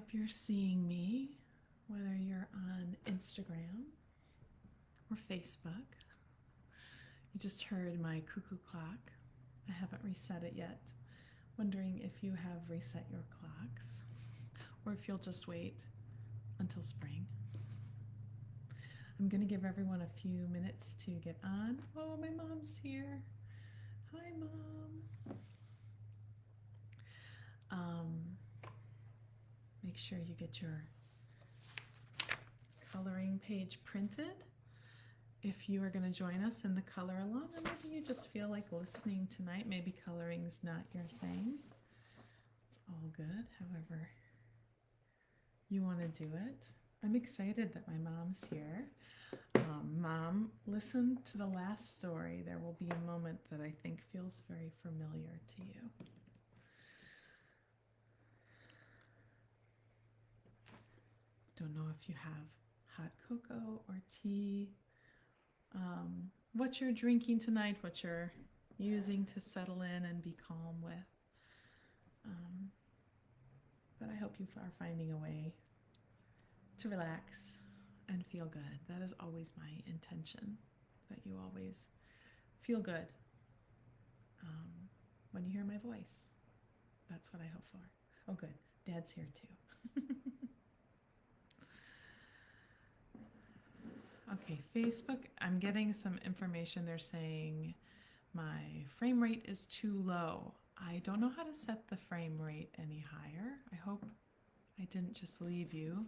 hope you're seeing me, whether you're on Instagram or Facebook. You just heard my cuckoo clock. I haven't reset it yet. Wondering if you have reset your clocks or if you'll just wait until spring. I'm going to give everyone a few minutes to get on. Oh, my mom's here. Hi, Mom. Make sure you get your coloring page printed if you are going to join us in the color along, or maybe you just feel like listening tonight. Maybe coloring's not your thing. It's all good, however you want to do it. I'm excited that my mom's here. Mom, listen to the last story. There will be a moment that I think feels very familiar to you. Don't know if you have hot cocoa or tea, what you're drinking tonight, what you're using to settle in and be calm with. But I hope you are finding a way to relax and feel good. That is always my intention, that you always feel good when you hear my voice. That's what I hope for. Oh, good. Dad's here too. Okay, Facebook, I'm getting some information. They're saying my frame rate is too low. I don't know how to set the frame rate any higher. I hope I didn't just leave you.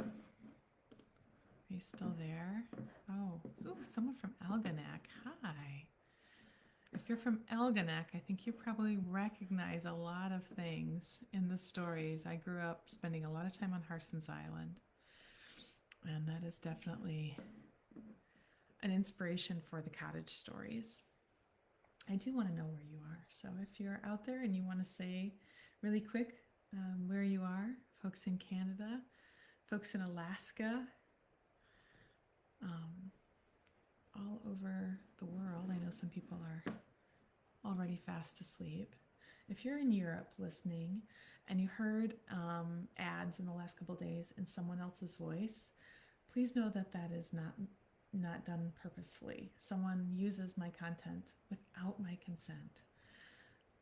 Are you still there? Oh, someone from Algonac. Hi. If you're from Algonac, I think you probably recognize a lot of things in the stories. I grew up spending a lot of time on Harson's Island, and that is definitely an inspiration for the cottage stories. I do want to know where you are. So if you're out there and you want to say really quick where you are, folks in Canada, folks in Alaska, all over the world. I know some people are already fast asleep. If you're in Europe listening and you heard ads in the last couple of days in someone else's voice, please know that that is not done purposefully. Someone uses my content without my consent.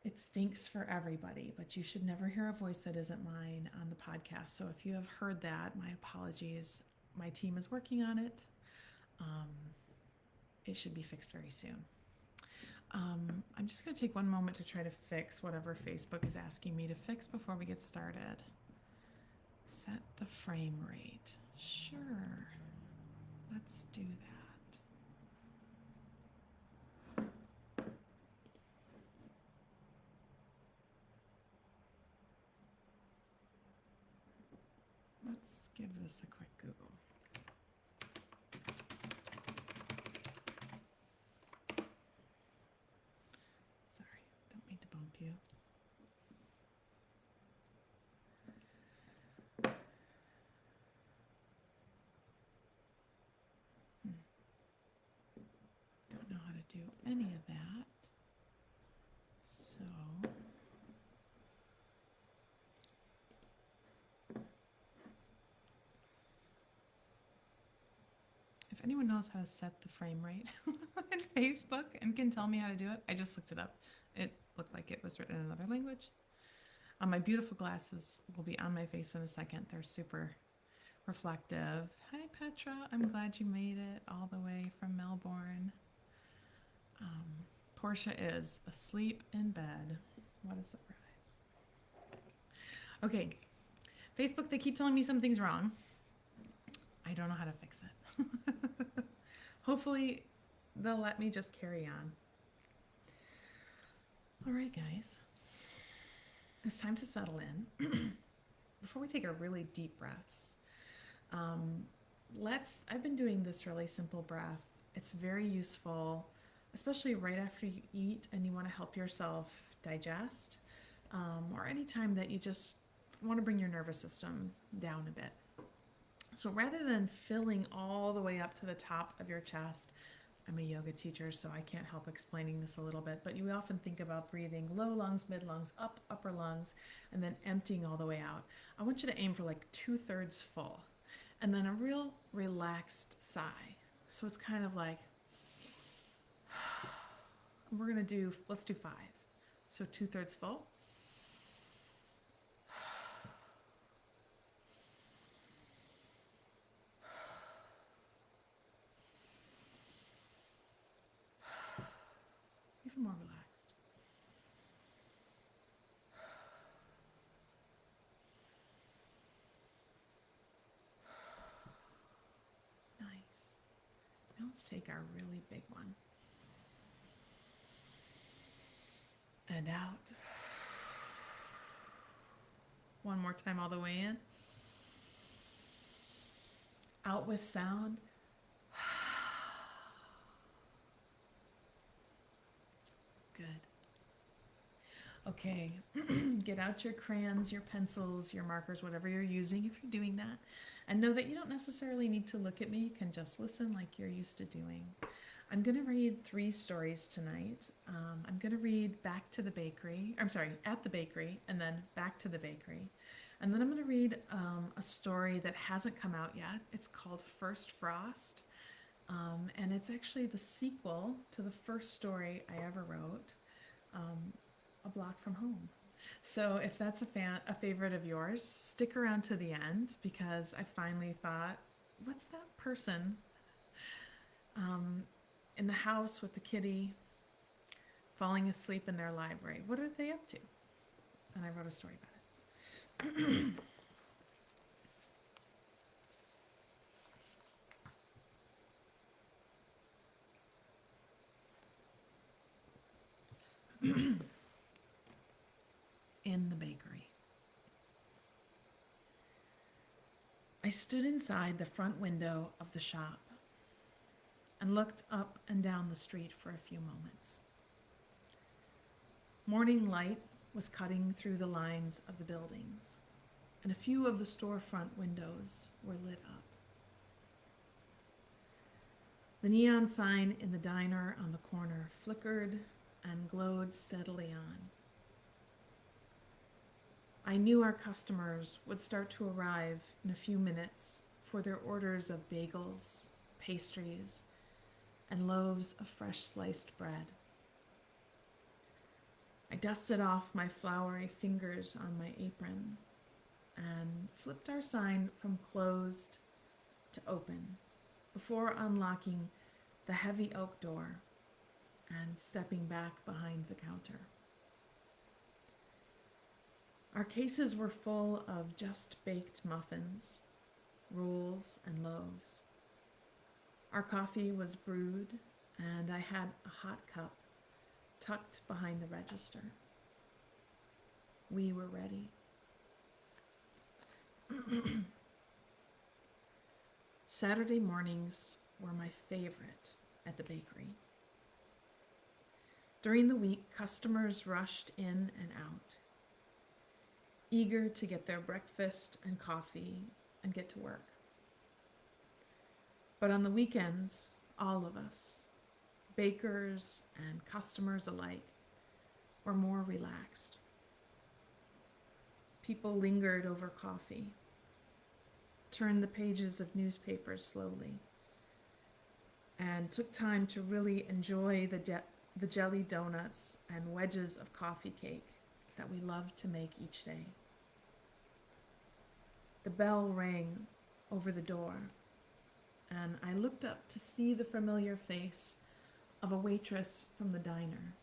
It stinks for everybody, but you should never hear a voice that isn't mine on the podcast. So if you have heard that, my apologies. My team is working on it. It should be fixed very soon. I'm just going to take one moment to try to fix whatever Facebook is asking me to fix before we get started. Set the frame rate. Sure. Let's do that. Let's give this a quick Google. Sorry, don't mean to bump you. Don't know how to do any of that. So if anyone knows how to set the frame rate on Facebook and can tell me how to do it, I just looked it up. It looked like it was written in another language. My beautiful glasses will be on my face in a second. They're super reflective. Hi, Petra. I'm glad you made it all the way from Melbourne. Portia is asleep in bed. What a surprise. Okay, Facebook, they keep telling me something's wrong. I don't know how to fix it. Hopefully, they'll let me just carry on. All right, guys. It's time to settle in. Before we take our really deep breaths, I've been doing this really simple breath. It's very useful, especially right after you eat and you want to help yourself digest, or anytime that you just want to bring your nervous system down a bit. So rather than filling all the way up to the top of your chest, I'm a yoga teacher, so I can't help explaining this a little bit, but you often think about breathing low lungs, mid lungs, up, upper lungs, and then emptying all the way out. I want you to aim for like 2/3 full, and then a real relaxed sigh. So it's kind of like, let's do 5. So 2/3 full. Even more relaxed. Nice. Now let's take our really big one. And out. One more time all the way in. Out with sound. Good. Okay, get out your crayons, your pencils, your markers, whatever you're using if you're doing that. And know that you don't necessarily need to look at me. You can just listen like you're used to doing. I'm going to read 3 stories tonight. I'm going to read At the Bakery, and then Back to the Bakery. And then I'm going to read a story that hasn't come out yet. It's called First Frost. And it's actually the sequel to the first story I ever wrote, A Block from Home. So if that's a favorite of yours, stick around to the end, because I finally thought, what's that person in the house with the kitty falling asleep in their library? What are they up to? And I wrote a story about it. In the bakery. I stood inside the front window of the shop and looked up and down the street for a few moments. Morning light was cutting through the lines of the buildings, and a few of the storefront windows were lit up. The neon sign in the diner on the corner flickered and glowed steadily on. I knew our customers would start to arrive in a few minutes for their orders of bagels, pastries, and loaves of fresh sliced bread. I dusted off my floury fingers on my apron and flipped our sign from closed to open before unlocking the heavy oak door and stepping back behind the counter. Our cases were full of just baked muffins, rolls, and loaves. Our coffee was brewed, and I had a hot cup tucked behind the register. We were ready. Saturday mornings were my favorite at the bakery. During the week, customers rushed in and out, eager to get their breakfast and coffee and get to work. But on the weekends, all of us, bakers and customers alike, were more relaxed. People lingered over coffee, turned the pages of newspapers slowly, and took time to really enjoy the jelly donuts and wedges of coffee cake that we loved to make each day. The bell rang over the door, and I looked up to see the familiar face of a waitress from the diner,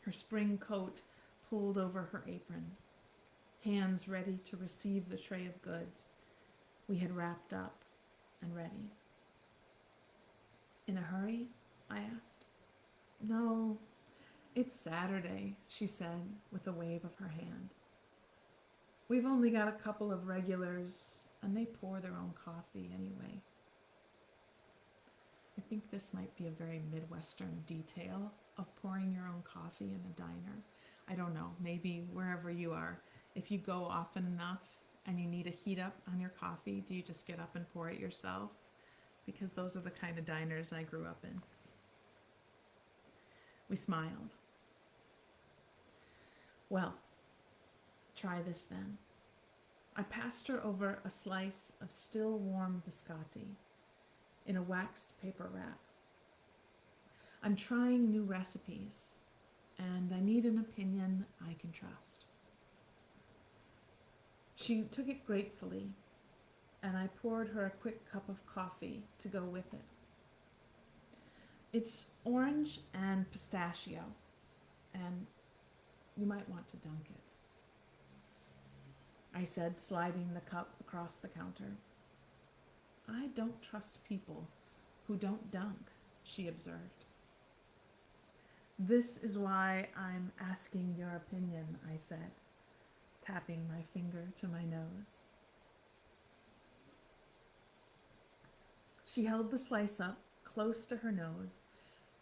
her spring coat pulled over her apron, hands ready to receive the tray of goods we had wrapped up and ready. In a hurry? I asked. No, it's Saturday, she said with a wave of her hand. We've only got a couple of regulars, and they pour their own coffee anyway. I think this might be a very Midwestern detail of pouring your own coffee in a diner. I don't know, maybe wherever you are, if you go often enough and you need a heat up on your coffee, do you just get up and pour it yourself? Because those are the kind of diners I grew up in. We smiled. "Well, try this then." I passed her over a slice of still warm biscotti in a waxed paper wrap. "I'm trying new recipes, and I need an opinion I can trust." She took it gratefully, and I poured her a quick cup of coffee to go with it. "It's orange and pistachio, and you might want to dunk it," I said, sliding the cup across the counter. "I don't trust people who don't dunk," she observed. "This is why I'm asking your opinion," I said, tapping my finger to my nose. She held the slice up close to her nose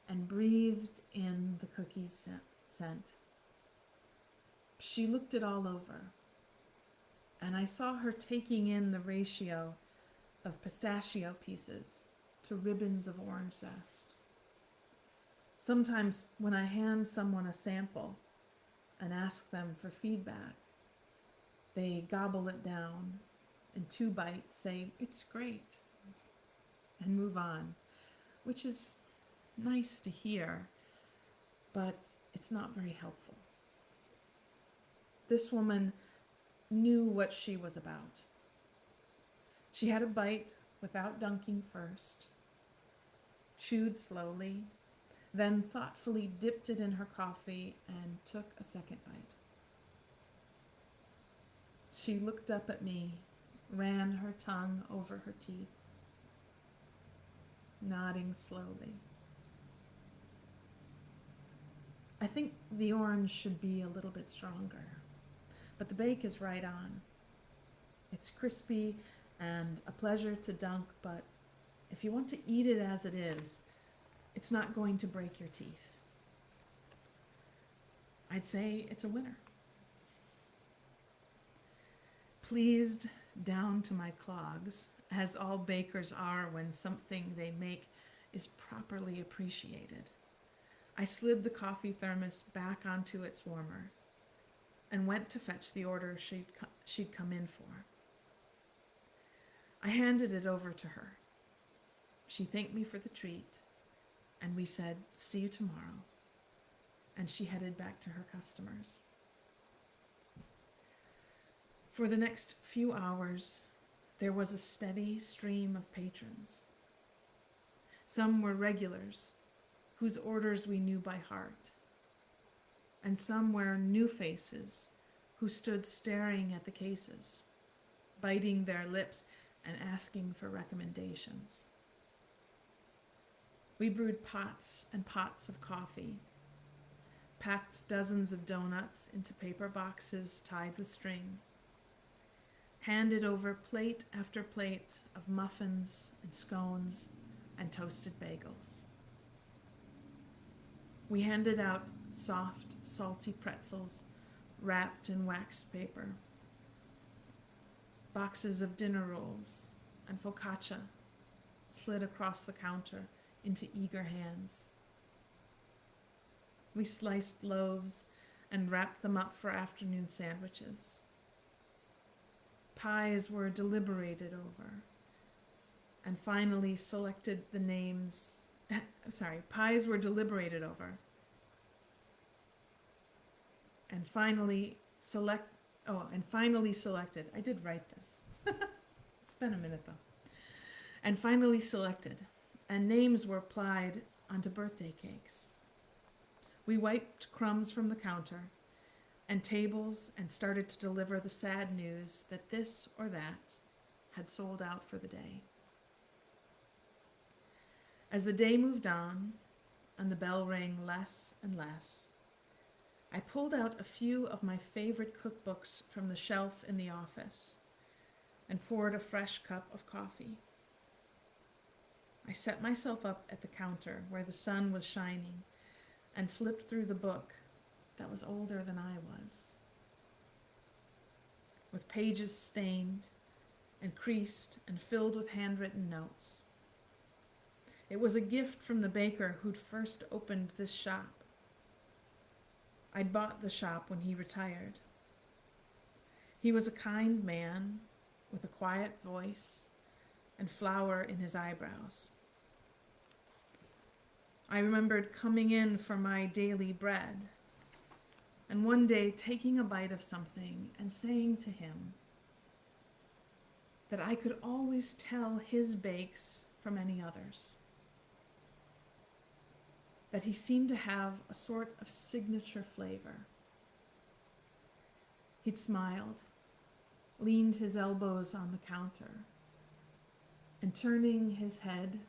and breathed in the cookie's scent. She looked it all over, and I saw her taking in the ratio of pistachio pieces to ribbons of orange zest. Sometimes when I hand someone a sample and ask them for feedback, they gobble it down in 2 bites, say, "It's great," and move on, which is nice to hear, but it's not very helpful. This woman knew what she was about. She had a bite without dunking first, chewed slowly, then thoughtfully dipped it in her coffee and took a second bite. She looked up at me, ran her tongue over her teeth, nodding slowly. "I think the orange should be a little bit stronger, but the bake is right on. It's crispy and a pleasure to dunk, but if you want to eat it as it is, it's not going to break your teeth. I'd say it's a winner." Pleased down to my clogs, as all bakers are when something they make is properly appreciated, I slid the coffee thermos back onto its warmer and went to fetch the order she'd come in for. I handed it over to her. She thanked me for the treat, and we said, "See you tomorrow," and she headed back to her customers. For the next few hours, there was a steady stream of patrons. Some were regulars, whose orders we knew by heart, and some were new faces who stood staring at the cases, biting their lips and asking for recommendations. We brewed pots and pots of coffee, packed dozens of donuts into paper boxes tied with string, handed over plate after plate of muffins and scones and toasted bagels. We handed out soft, salty pretzels wrapped in waxed paper, boxes of dinner rolls and focaccia slid across the counter into eager hands. We sliced loaves and wrapped them up for afternoon sandwiches. Pies were deliberated over and finally selected the names. Pies were deliberated over and finally selected. I did write this. It's been a minute though. And finally selected, and names were applied onto birthday cakes. We wiped crumbs from the counter and tables and started to deliver the sad news that this or that had sold out for the day. As the day moved on and the bell rang less and less, I pulled out a few of my favorite cookbooks from the shelf in the office and poured a fresh cup of coffee. I set myself up at the counter where the sun was shining and flipped through the book that was older than I was, with pages stained and creased and filled with handwritten notes. It was a gift from the baker who'd first opened this shop I'd bought the shop when he retired. He was a kind man with a quiet voice and flour in his eyebrows. I remembered coming in for my daily bread and one day taking a bite of something and saying to him that I could always tell his bakes from any others, that he seemed to have a sort of signature flavor. He'd smiled, leaned his elbows on the counter, and turning his head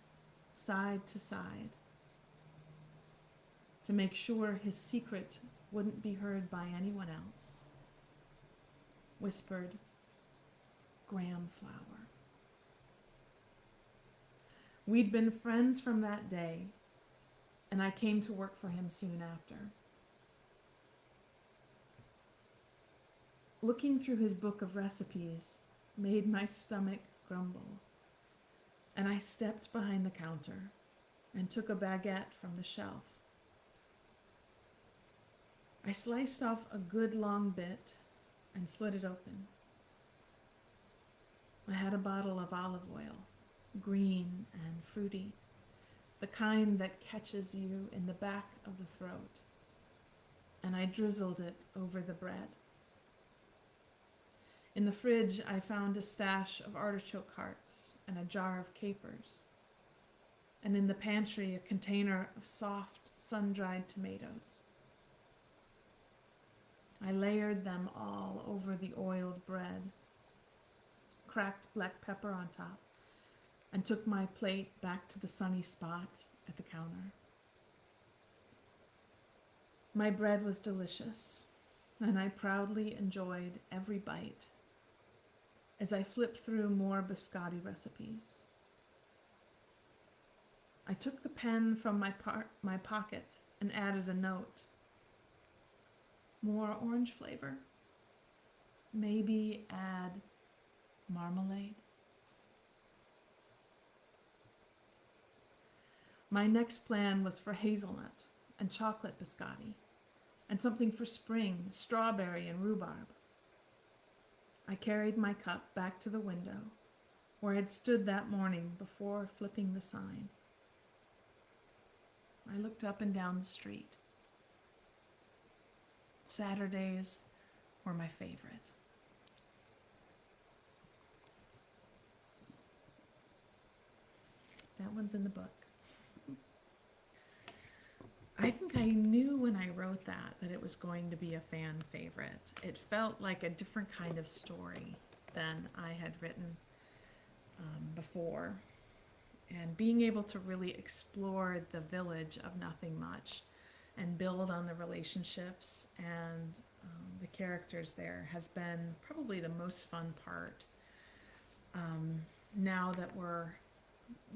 side to side to make sure his secret wouldn't be heard by anyone else, whispered, "Graham flour." We'd been friends from that day, and I came to work for him soon after. Looking through his book of recipes made my stomach grumble, and I stepped behind the counter and took a baguette from the shelf. I sliced off a good long bit and slit it open. I had a bottle of olive oil, green and fruity, the kind that catches you in the back of the throat, and I drizzled it over the bread. In the fridge, I found a stash of artichoke hearts and a jar of capers, and in the pantry, a container of soft, sun-dried tomatoes. I layered them all over the oiled bread, cracked black pepper on top, and took my plate back to the sunny spot at the counter. My bread was delicious, and I proudly enjoyed every bite as I flipped through more biscotti recipes. I took the pen from my pocket and added a note. More orange flavor? Maybe add marmalade? My next plan was for hazelnut and chocolate biscotti, and something for spring, strawberry and rhubarb. I carried my cup back to the window where I'd stood that morning before flipping the sign. I looked up and down the street. Saturdays were my favorite. That one's in the book. I think I knew when I wrote that it was going to be a fan favorite. It felt like a different kind of story than I had written before. And being able to really explore the village of Nothing Much and build on the relationships and the characters there has been probably the most fun part. Now that we're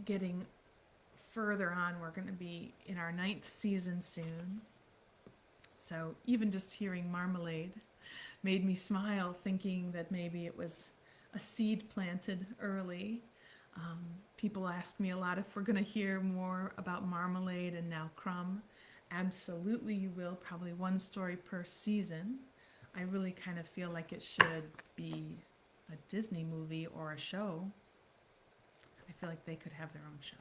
getting further on, we're going to be in our 9th season soon. So even just hearing marmalade made me smile, thinking that maybe it was a seed planted early. People ask me a lot if we're going to hear more about Marmalade and now Crumb. Absolutely you will, probably one story per season. I really kind of feel like it should be a Disney movie or a show. I feel like they could have their own show.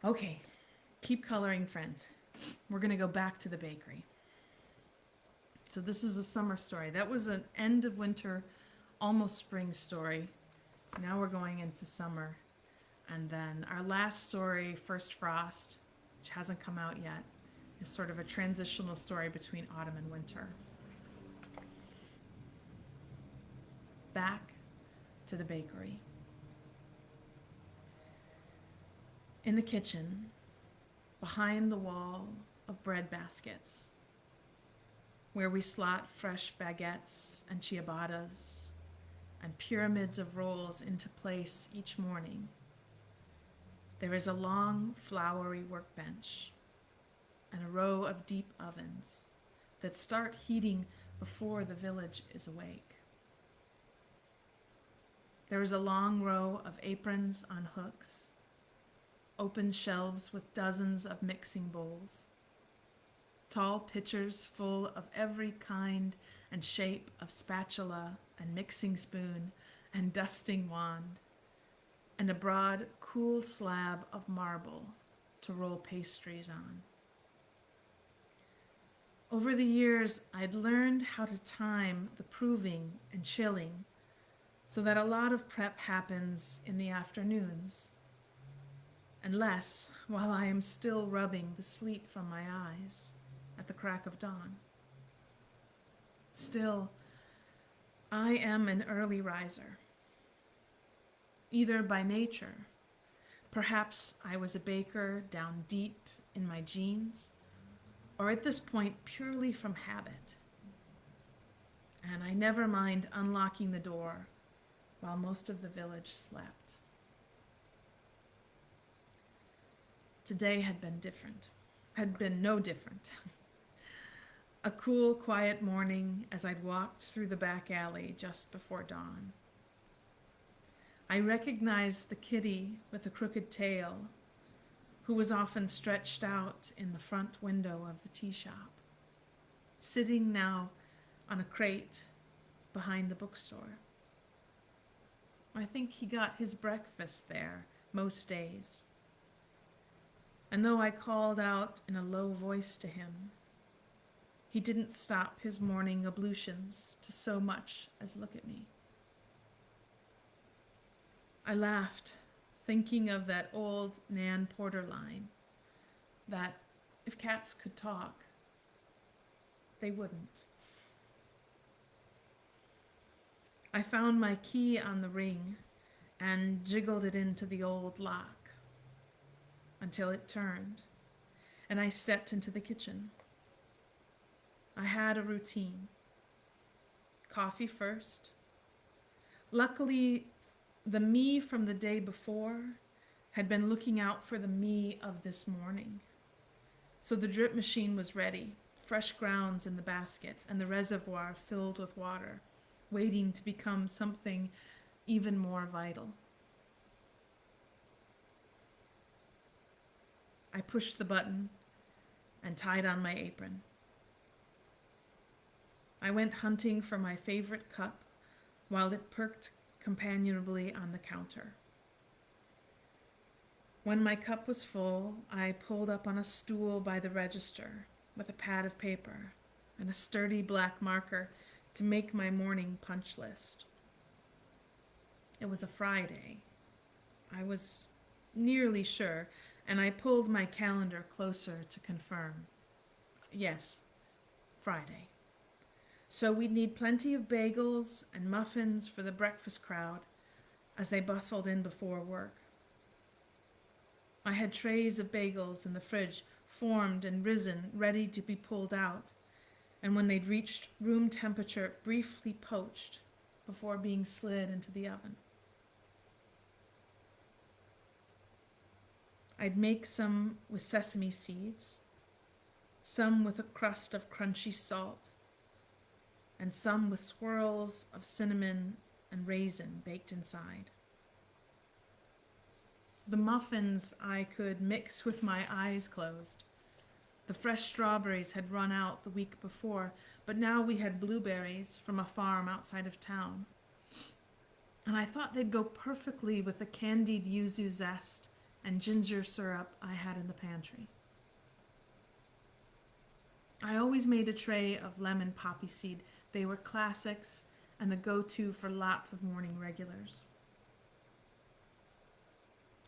Okay, keep coloring, friends. We're going to go back to the bakery. So this is a summer story. That was an end of winter, almost spring story. Now we're going into summer. And then our last story, First Frost, which hasn't come out yet, is sort of a transitional story between autumn and winter. Back to the bakery. In the kitchen, behind the wall of bread baskets, where we slot fresh baguettes and ciabattas and pyramids of rolls into place each morning, there is a long, flowery workbench and a row of deep ovens that start heating before the village is awake. There is a long row of aprons on hooks, open shelves with dozens of mixing bowls, Tall pitchers full of every kind and shape of spatula and mixing spoon and dusting wand, and a broad, cool slab of marble to roll pastries on. Over the years, I'd learned how to time the proving and chilling so that a lot of prep happens in the afternoons, and less while I am still rubbing the sleep from my eyes at the crack of dawn. Still, I am an early riser, either by nature, perhaps I was a baker down deep in my genes, or at this point purely from habit. And I never mind unlocking the door while most of the village slept. Today had been no different. A cool, quiet morning as I'd walked through the back alley just before dawn. I recognized the kitty with the crooked tail, who was often stretched out in the front window of the tea shop, sitting now on a crate behind the bookstore. I think he got his breakfast there most days. And though I called out in a low voice to him, he didn't stop his morning ablutions to so much as look at me. I laughed, thinking of that old Nan Porter line, that if cats could talk, they wouldn't. I found my key on the ring and jiggled it into the old lock until it turned, and I stepped into the kitchen. I had a routine. Coffee first. Luckily, the me from the day before had been looking out for the me of this morning. So the drip machine was ready, fresh grounds in the basket, and the reservoir filled with water, waiting to become something even more vital. I pushed the button and tied on my apron. I went hunting for my favorite cup while it perked companionably on the counter. When my cup was full, I pulled up on a stool by the register with a pad of paper and a sturdy black marker to make my morning punch list. It was a Friday. I was nearly sure, and I pulled my calendar closer to confirm. Yes, Friday. So we'd need plenty of bagels and muffins for the breakfast crowd as they bustled in before work. I had trays of bagels in the fridge, formed and risen, ready to be pulled out, and when they'd reached room temperature, briefly poached before being slid into the oven. I'd make some with sesame seeds, some with a crust of crunchy salt, and some with swirls of cinnamon and raisin baked inside. The muffins I could mix with my eyes closed. The fresh strawberries had run out the week before, but now we had blueberries from a farm outside of town. And I thought they'd go perfectly with the candied yuzu zest and ginger syrup I had in the pantry. I always made a tray of lemon poppy seed. They were classics and the go-to for lots of morning regulars.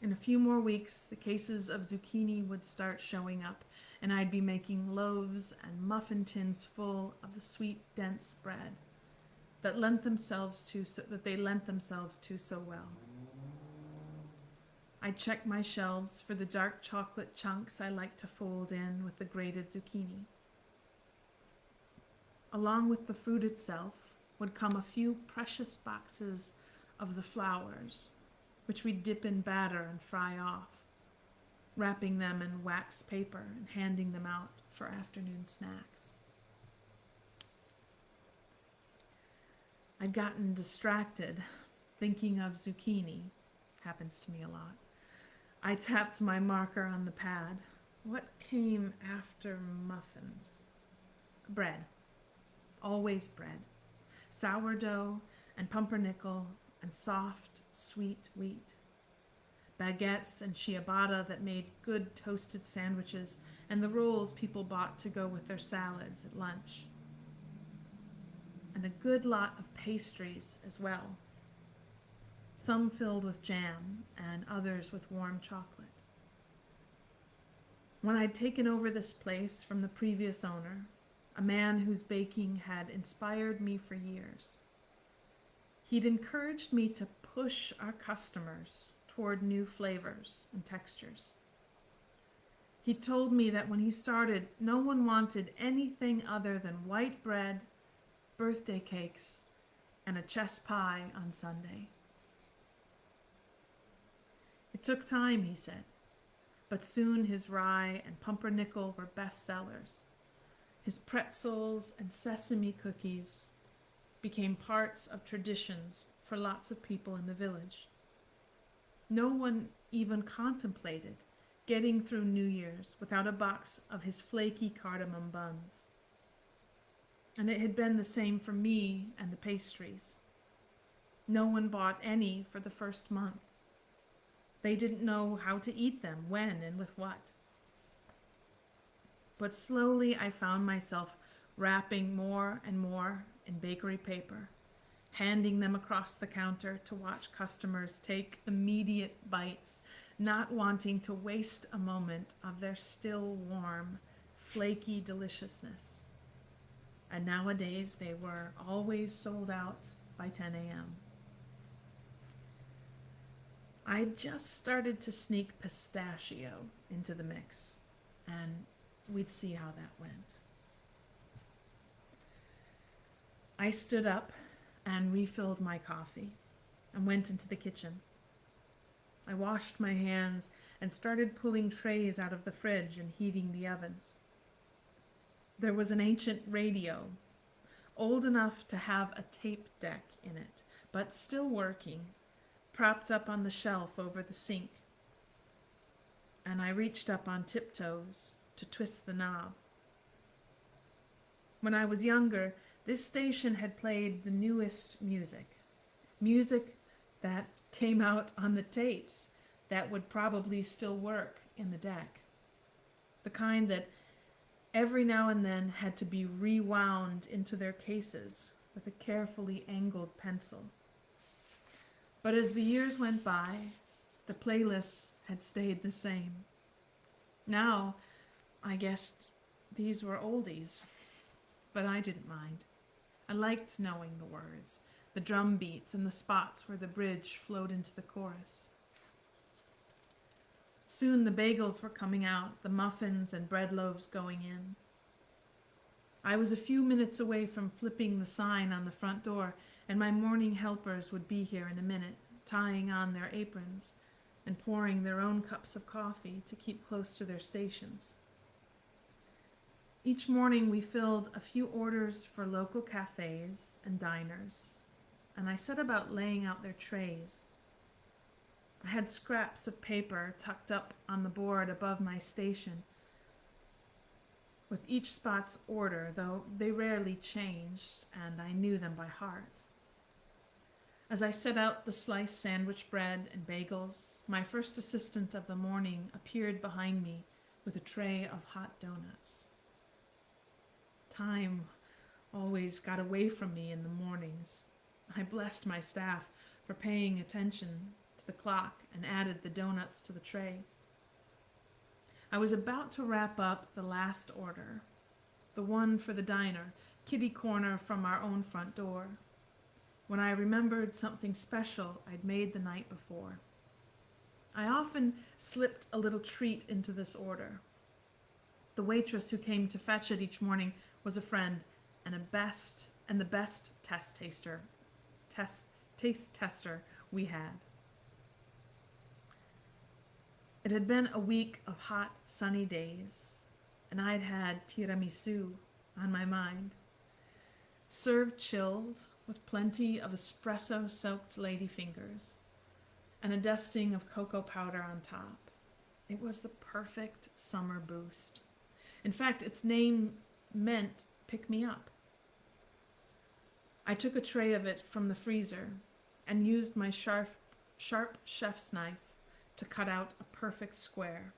In a few more weeks, the cases of zucchini would start showing up, and I'd be making loaves and muffin tins full of the sweet, dense bread that they lent themselves to so well. I'd check my shelves for the dark chocolate chunks I like to fold in with the grated zucchini. Along with the fruit itself would come a few precious boxes of the flowers, which we'd dip in batter and fry off, wrapping them in wax paper and handing them out for afternoon snacks. I'd gotten distracted thinking of zucchini. Happens to me a lot. I tapped my marker on the pad, What came after muffins? Bread. Always bread. Sourdough and pumpernickel and soft, sweet wheat. Baguettes and ciabatta that made good toasted sandwiches, and the rolls people bought to go with their salads at lunch. And a good lot of pastries as well. Some filled with jam and others with warm chocolate. When I'd taken over this place from the previous owner, a man whose baking had inspired me for years, he'd encouraged me to push our customers toward new flavors and textures. He told me that when he started, no one wanted anything other than white bread, birthday cakes, and a chess pie on Sunday. It took time, he said, but soon his rye and pumpernickel were bestsellers. His pretzels and sesame cookies became parts of traditions for lots of people in the village. No one even contemplated getting through New Year's without a box of his flaky cardamom buns. And it had been the same for me and the pastries. No one bought any for the first month. They didn't know how to eat them, when, and with what. But slowly I found myself wrapping more and more in bakery paper, handing them across the counter to watch customers take immediate bites, not wanting to waste a moment of their still warm, flaky deliciousness. And nowadays they were always sold out by 10 a.m. I just started to sneak pistachio into the mix, and we'd see how that went. I stood up and refilled my coffee and went into the kitchen. I washed my hands and started pulling trays out of the fridge and heating the ovens. There was an ancient radio, old enough to have a tape deck in it, but still working, propped up on the shelf over the sink. And I reached up on tiptoes to twist the knob. When I was younger, this station had played the newest music that came out on the tapes that would probably still work in the deck. The kind that every now and then had to be rewound into their cases with a carefully angled pencil. But as the years went by, the playlists had stayed the same. Now, I guessed these were oldies, but I didn't mind. I liked knowing the words, the drum beats, and the spots where the bridge flowed into the chorus. Soon the bagels were coming out, the muffins and bread loaves going in. I was a few minutes away from flipping the sign on the front door, and my morning helpers would be here in a minute, tying on their aprons and pouring their own cups of coffee to keep close to their stations. Each morning we filled a few orders for local cafes and diners, and I set about laying out their trays. I had scraps of paper tucked up on the board above my station with each spot's order, though they rarely changed, and I knew them by heart. As I set out the sliced sandwich bread and bagels, my first assistant of the morning appeared behind me with a tray of hot donuts. Time always got away from me in the mornings. I blessed my staff for paying attention to the clock and added the donuts to the tray. I was about to wrap up the last order, the one for the diner, kitty corner from our own front door, when I remembered something special I'd made the night before. I often slipped a little treat into this order. The waitress who came to fetch it each morning was a friend and the best taste tester we had. It had been a week of hot, sunny days, and I'd had tiramisu on my mind, served chilled with plenty of espresso-soaked ladyfingers and a dusting of cocoa powder on top. It was the perfect summer boost. In fact, its name meant pick me up. I took a tray of it from the freezer and used my sharp chef's knife to cut out a perfect square.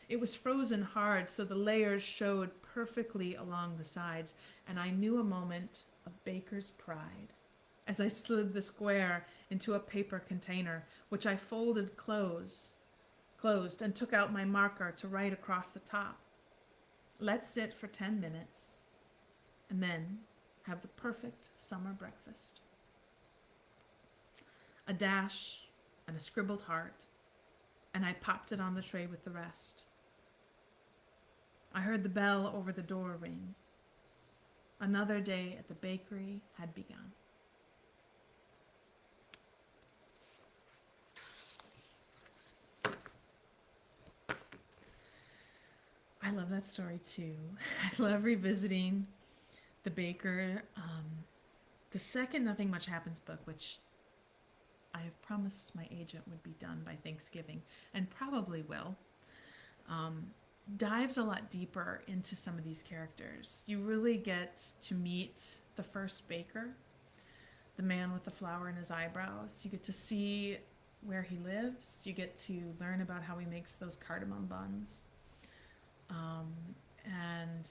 It was frozen hard, so the layers showed perfectly along the sides, and I knew a moment of baker's pride as I slid the square into a paper container, which I folded closed, and took out my marker to write across the top. Let sit for 10 minutes, and then have the perfect summer breakfast. A dash and a scribbled heart, and I popped it on the tray with the rest. I heard the bell over the door ring. Another day at the bakery had begun. I love that story too. I love revisiting the baker. The second Nothing Much Happens book, which I have promised my agent would be done by Thanksgiving, and probably will, dives a lot deeper into some of these characters. You really get to meet the first baker, the man with the flower in his eyebrows. You get to see where he lives. You get to learn about how he makes those cardamom buns. And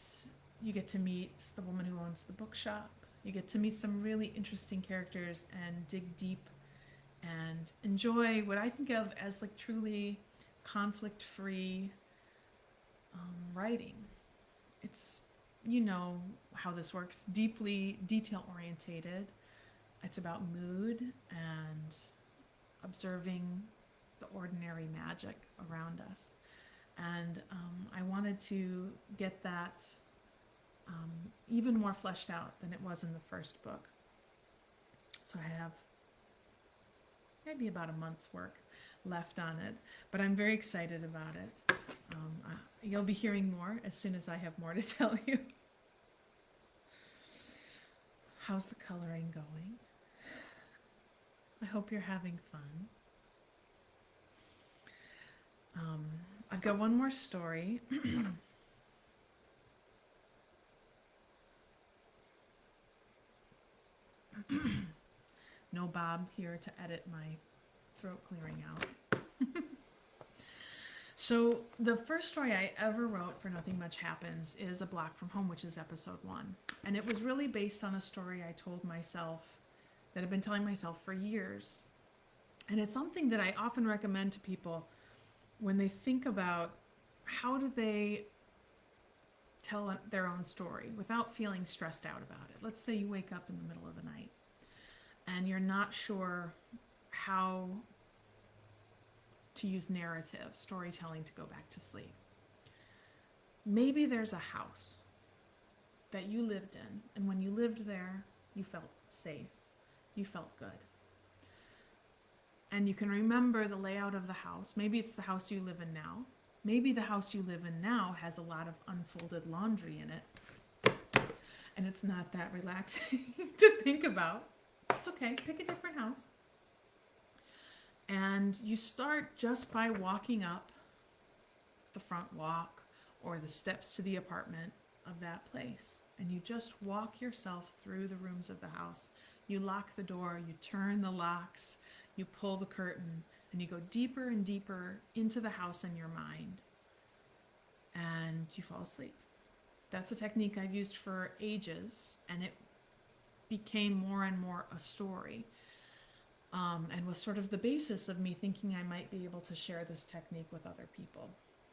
you get to meet the woman who owns the bookshop. You get to meet some really interesting characters and dig deep and enjoy what I think of as like truly conflict-free writing. It's, you know how this works, deeply detail-orientated. It's about mood and observing the ordinary magic around us. And I wanted to get that even more fleshed out than it was in the first book. So I have maybe about a month's work left on it, but I'm very excited about it. You'll be hearing more as soon as I have more to tell you. How's the coloring going? I hope you're having fun. I've got one more story. No Bob here to edit my throat clearing out. So the first story I ever wrote for Nothing Much Happens is A Block from Home, which is episode 1. And it was really based on a story I told myself that I've been telling myself for years. And it's something that I often recommend to people when they think about how do they tell their own story without feeling stressed out about it. Let's say you wake up in the middle of the night and you're not sure how to use narrative, storytelling to go back to sleep. Maybe there's a house that you lived in, and when you lived there, you felt safe, you felt good. And you can remember the layout of the house. Maybe it's the house you live in now. Maybe the house you live in now has a lot of unfolded laundry in it. And it's not that relaxing to think about. It's okay, pick a different house. And you start just by walking up the front walk or the steps to the apartment of that place. And you just walk yourself through the rooms of the house. You lock the door, you turn the locks, you pull the curtain, and you go deeper and deeper into the house in your mind. And you fall asleep. That's a technique I've used for ages, and it became more and more a story. And was sort of the basis of me thinking I might be able to share this technique with other people.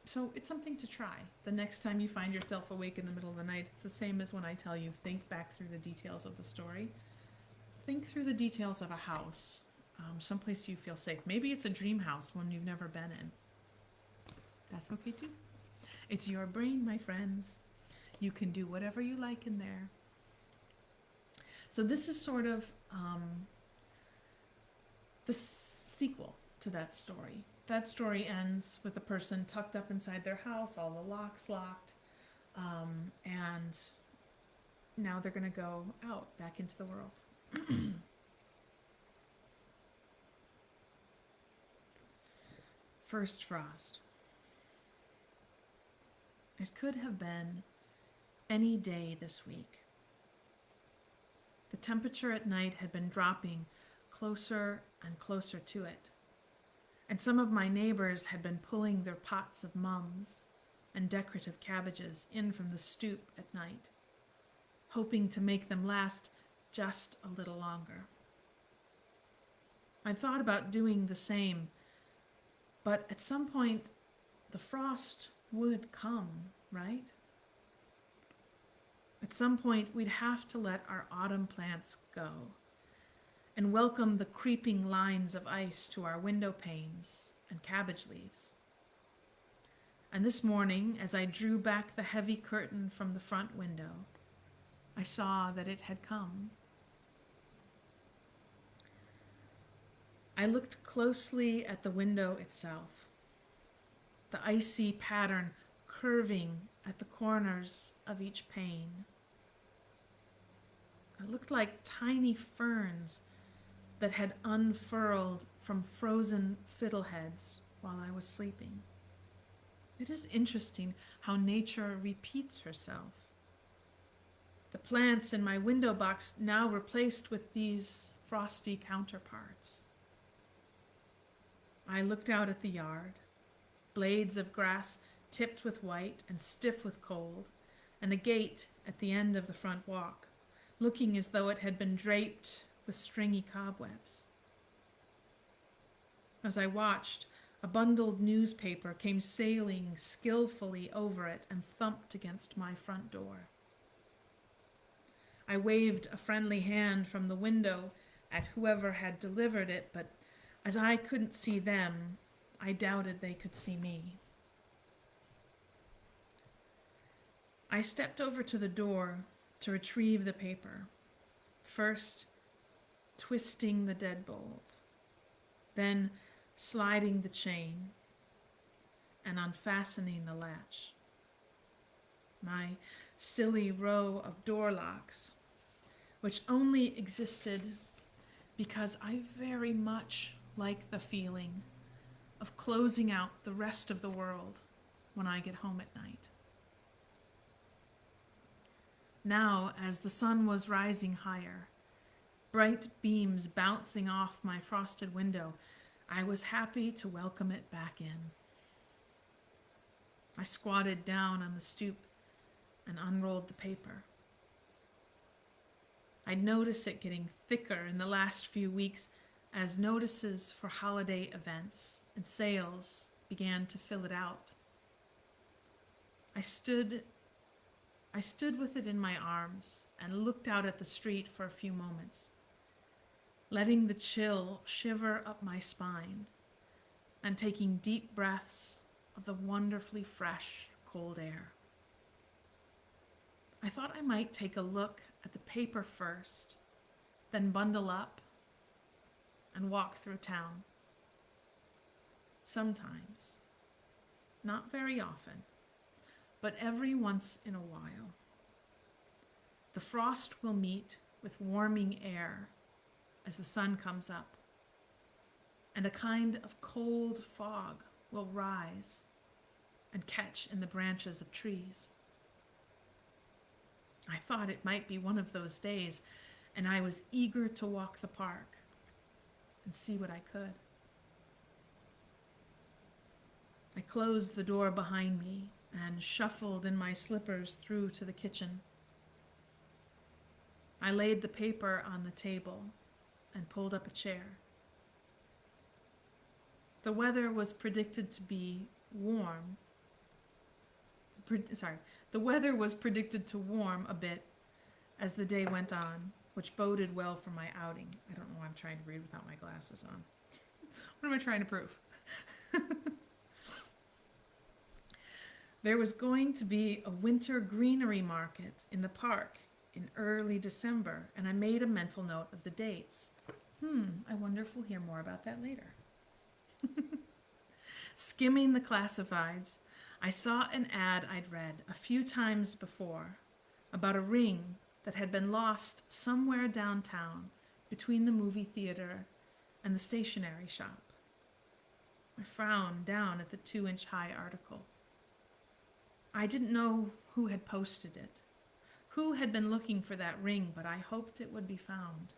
So it's something to try. The next time you find yourself awake in the middle of the night, it's the same as when I tell you, think back through the details of the story. Think through the details of a house, someplace you feel safe. Maybe it's a dream house, one you've never been in. That's okay too. It's your brain, my friends. You can do whatever you like in there. So this is sort of the sequel to that story. That story ends with the person tucked up inside their house, all the locks locked, and now they're going to go out back into the world. First frost. It could have been any day this week. The temperature at night had been dropping closer and closer to it, and some of my neighbors had been pulling their pots of mums and decorative cabbages in from the stoop at night, hoping to make them last just a little longer. I thought about doing the same, but at some point the frost would come, right? At some point we'd have to let our autumn plants go and welcome the creeping lines of ice to our window panes and cabbage leaves. And this morning, as I drew back the heavy curtain from the front window, I saw that it had come. I looked closely at the window itself, the icy pattern curving at the corners of each pane. It looked like tiny ferns that had unfurled from frozen fiddleheads while I was sleeping. It is interesting how nature repeats herself. The plants in my window box now replaced with these frosty counterparts. I looked out at the yard, blades of grass tipped with white and stiff with cold, and the gate at the end of the front walk, looking as though it had been draped with stringy cobwebs. As I watched, a bundled newspaper came sailing skillfully over it and thumped against my front door. I waved a friendly hand from the window at whoever had delivered it, but as I couldn't see them, I doubted they could see me. I stepped over to the door to retrieve the paper, first twisting the deadbolt, then sliding the chain and unfastening the latch. My silly row of door locks, which only existed because I very much like the feeling of closing out the rest of the world when I get home at night. Now, as the sun was rising higher, bright beams bouncing off my frosted window, I was happy to welcome it back in. I squatted down on the stoop and unrolled the paper. I'd noticed it getting thicker in the last few weeks as notices for holiday events and sales began to fill it out. I stood with it in my arms and looked out at the street for a few moments, letting the chill shiver up my spine and taking deep breaths of the wonderfully fresh, cold air. I thought I might take a look at the paper first, then bundle up and walk through town. Sometimes, not very often, but every once in a while, the frost will meet with warming air as the sun comes up, and a kind of cold fog will rise and catch in the branches of trees. I thought it might be one of those days, and I was eager to walk the park and see what I could. I closed the door behind me and shuffled in my slippers through to the kitchen. I laid the paper on the table and pulled up a chair. The weather was predicted to be warm. The weather was predicted to warm a bit as the day went on, which boded well for my outing. I don't know why I'm trying to read without my glasses on. What am I trying to prove? There was going to be a winter greenery market in the park in early December, and I made a mental note of the dates. I wonder if we'll hear more about that later. Skimming the classifieds, I saw an ad I'd read a few times before about a ring that had been lost somewhere downtown between the movie theater and the stationery shop. I frowned down at the 2-inch high article. I didn't know who had posted it, who had been looking for that ring, but I hoped it would be found.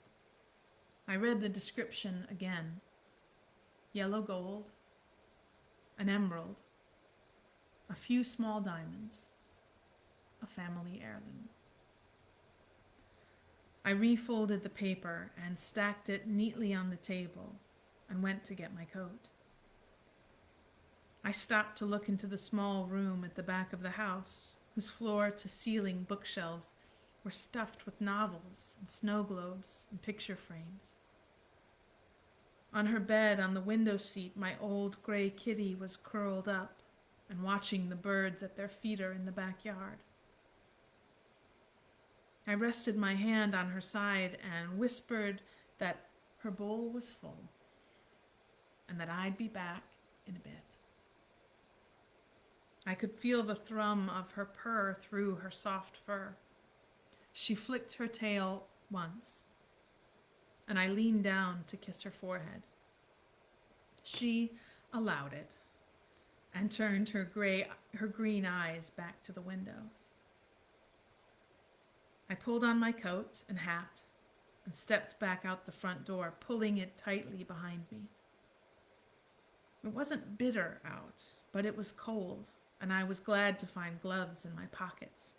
I read the description again. Yellow gold, an emerald, a few small diamonds, a family heirloom. I refolded the paper and stacked it neatly on the table and went to get my coat. I stopped to look into the small room at the back of the house, whose floor-to-ceiling bookshelves were stuffed with novels and snow globes and picture frames. On her bed on the window seat, my old gray kitty was curled up and watching the birds at their feeder in the backyard. I rested my hand on her side and whispered that her bowl was full and that I'd be back in a bit. I could feel the thrum of her purr through her soft fur. She flicked her tail once, and I leaned down to kiss her forehead. She allowed it and turned her green eyes back to the windows. I pulled on my coat and hat and stepped back out the front door, pulling it tightly behind me. It wasn't bitter out, but it was cold, and I was glad to find gloves in my pockets.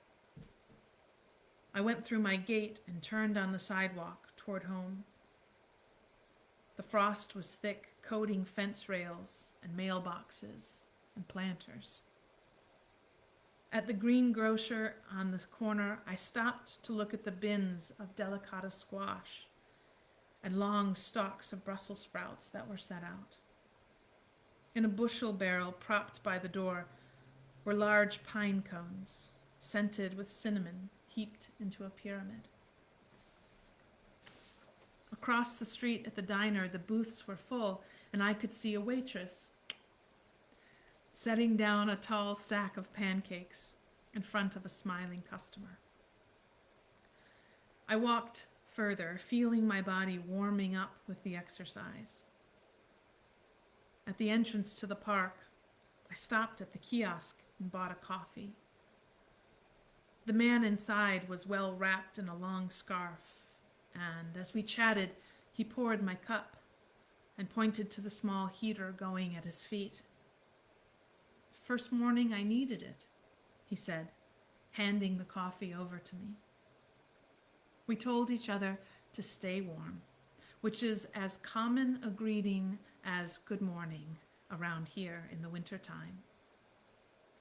I went through my gate and turned on the sidewalk toward home. The frost was thick, coating fence rails and mailboxes and planters. At the greengrocer on the corner, I stopped to look at the bins of delicata squash and long stalks of Brussels sprouts that were set out. In a bushel barrel propped by the door were large pine cones, scented with cinnamon, heaped into a pyramid. Across the street at the diner, the booths were full, and I could see a waitress setting down a tall stack of pancakes in front of a smiling customer. I walked further, feeling my body warming up with the exercise. At the entrance to the park, I stopped at the kiosk and bought a coffee. The man inside was well wrapped in a long scarf, and as we chatted, he poured my cup and pointed to the small heater going at his feet. "First morning I needed it," he said, handing the coffee over to me. We told each other to stay warm, which is as common a greeting as good morning around here in the wintertime,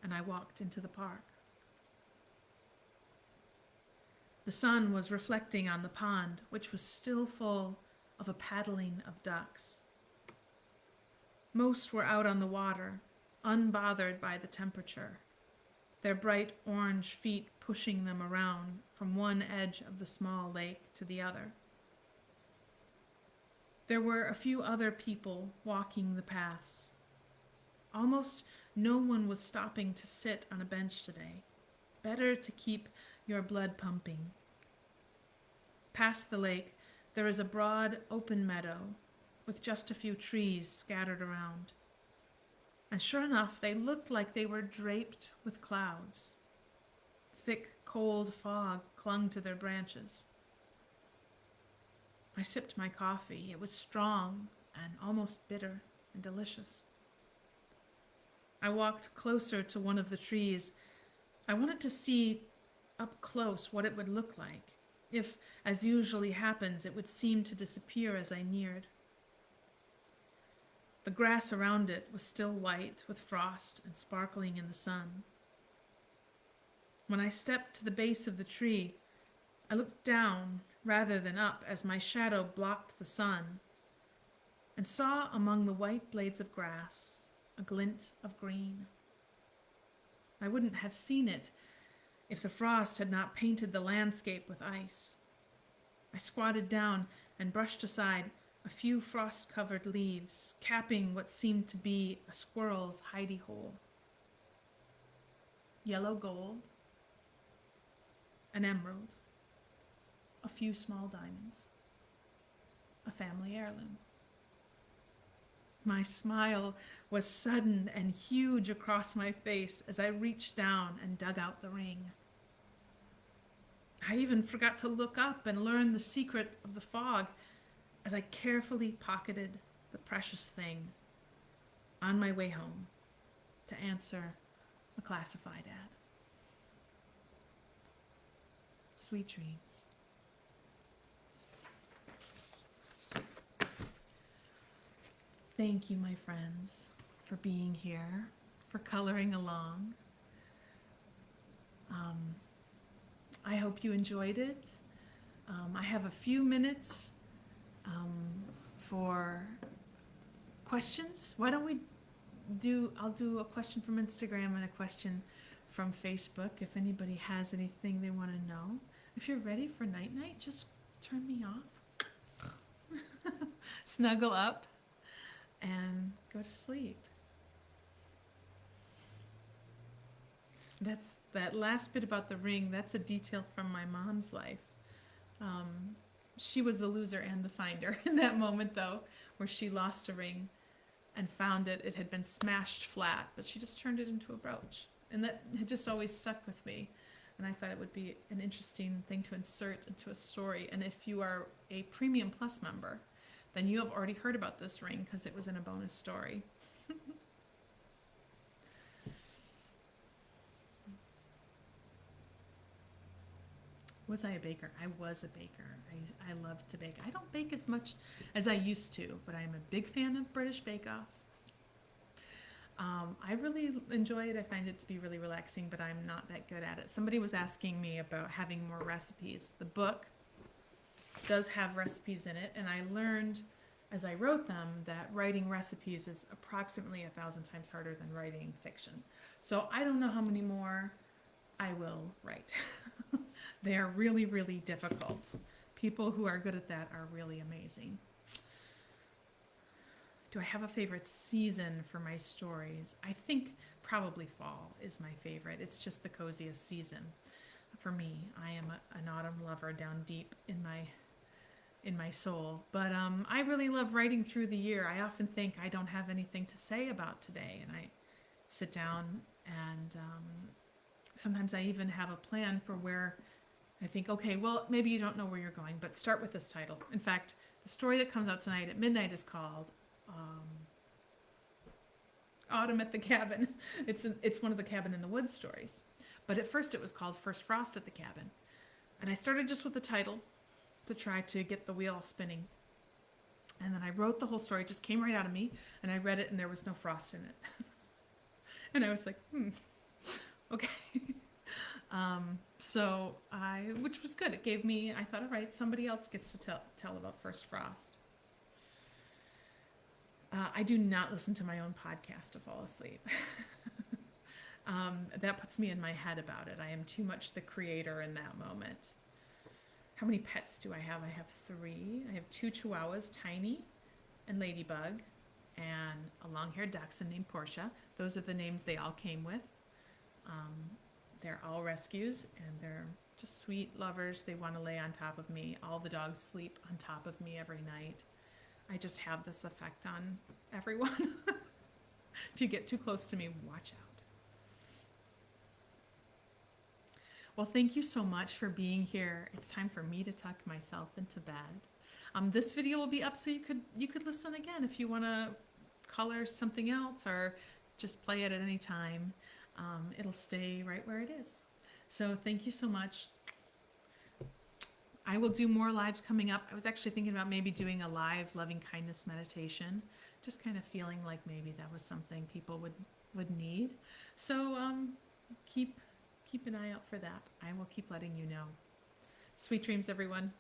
and I walked into the park. The sun was reflecting on the pond, which was still full of a paddling of ducks. Most were out on the water, unbothered by the temperature, their bright orange feet pushing them around from one edge of the small lake to the other. There were a few other people walking the paths. Almost no one was stopping to sit on a bench today. Better to keep your blood pumping. Past the lake, there is a broad open meadow with just a few trees scattered around. And sure enough, they looked like they were draped with clouds. Thick, cold fog clung to their branches. I sipped my coffee. It was strong and almost bitter and delicious. I walked closer to one of the trees. I wanted to see up close what it would look like, if, as usually happens, it would seem to disappear as I neared. The grass around it was still white with frost and sparkling in the sun. When I stepped to the base of the tree, I looked down rather than up as my shadow blocked the sun, and saw among the white blades of grass a glint of green. I wouldn't have seen it if the frost had not painted the landscape with ice. I squatted down and brushed aside a few frost-covered leaves, capping what seemed to be a squirrel's hidey hole. Yellow gold, an emerald, a few small diamonds, a family heirloom. My smile was sudden and huge across my face as I reached down and dug out the ring. I even forgot to look up and learn the secret of the fog as I carefully pocketed the precious thing on my way home to answer a classified ad. Sweet dreams. Thank you, my friends, for being here, for coloring along. I hope you enjoyed it. I have a few minutes for questions. Why don't we I'll do a question from Instagram and a question from Facebook if anybody has anything they want to know. If you're ready for night-night, just turn me off. Snuggle up and go to sleep. That last bit about the ring, that's a detail from my mom's life. She was the loser and the finder in that moment, though, where she lost a ring and found it. It had been smashed flat, but she just turned it into a brooch. And that had just always stuck with me. And I thought it would be an interesting thing to insert into a story. And if you are a Premium Plus member, then you have already heard about this ring because it was in a bonus story. Was I a baker? I was a baker. I love to bake. I don't bake as much as I used to, but I'm a big fan of British Bake Off. I really enjoy it. I find it to be really relaxing, but I'm not that good at it. Somebody was asking me about having more recipes. The book does have recipes in it, and I learned as I wrote them that writing recipes is approximately 1,000 times harder than writing fiction. So I don't know how many more I will write. They are really, really difficult. People who are good at that are really amazing. Do I have a favorite season for my stories? I think probably fall is my favorite. It's just the coziest season for me. I am an autumn lover down deep in my soul. But I really love writing through the year. I often think I don't have anything to say about today, and I sit down and sometimes I even have a plan for where I think, okay, well, maybe you don't know where you're going, but start with this title. In fact, the story that comes out tonight at midnight is called Autumn at the Cabin. It's one of the Cabin in the Woods stories. But at first it was called First Frost at the Cabin. And I started just with the title to try to get the wheel spinning. And then I wrote the whole story. It just came right out of me. And I read it and there was no frost in it. And I was like, okay. Which was good. It gave me, I thought, all right, somebody else gets to tell about First Frost. I do not listen to my own podcast to fall asleep. That puts me in my head about it. I am too much the creator in that moment. How many pets do I have? I have 3. I have 2 chihuahuas, Tiny and Ladybug, and a long-haired dachshund named Portia. Those are the names they all came with. They're all rescues, and they're just sweet lovers. They want to lay on top of me. All the dogs sleep on top of me every night. I just have this effect on everyone. If you get too close to me, watch out. Well, thank you so much for being here. It's time for me to tuck myself into bed. This video will be up so you could listen again if you want to color something else or just play it at any time. It'll stay right where it is. So thank you so much. I will do more lives coming up. I was actually thinking about maybe doing a live loving kindness meditation, just kind of feeling like maybe that was something people would need. So keep an eye out for that. I will keep letting you know. Sweet dreams, everyone.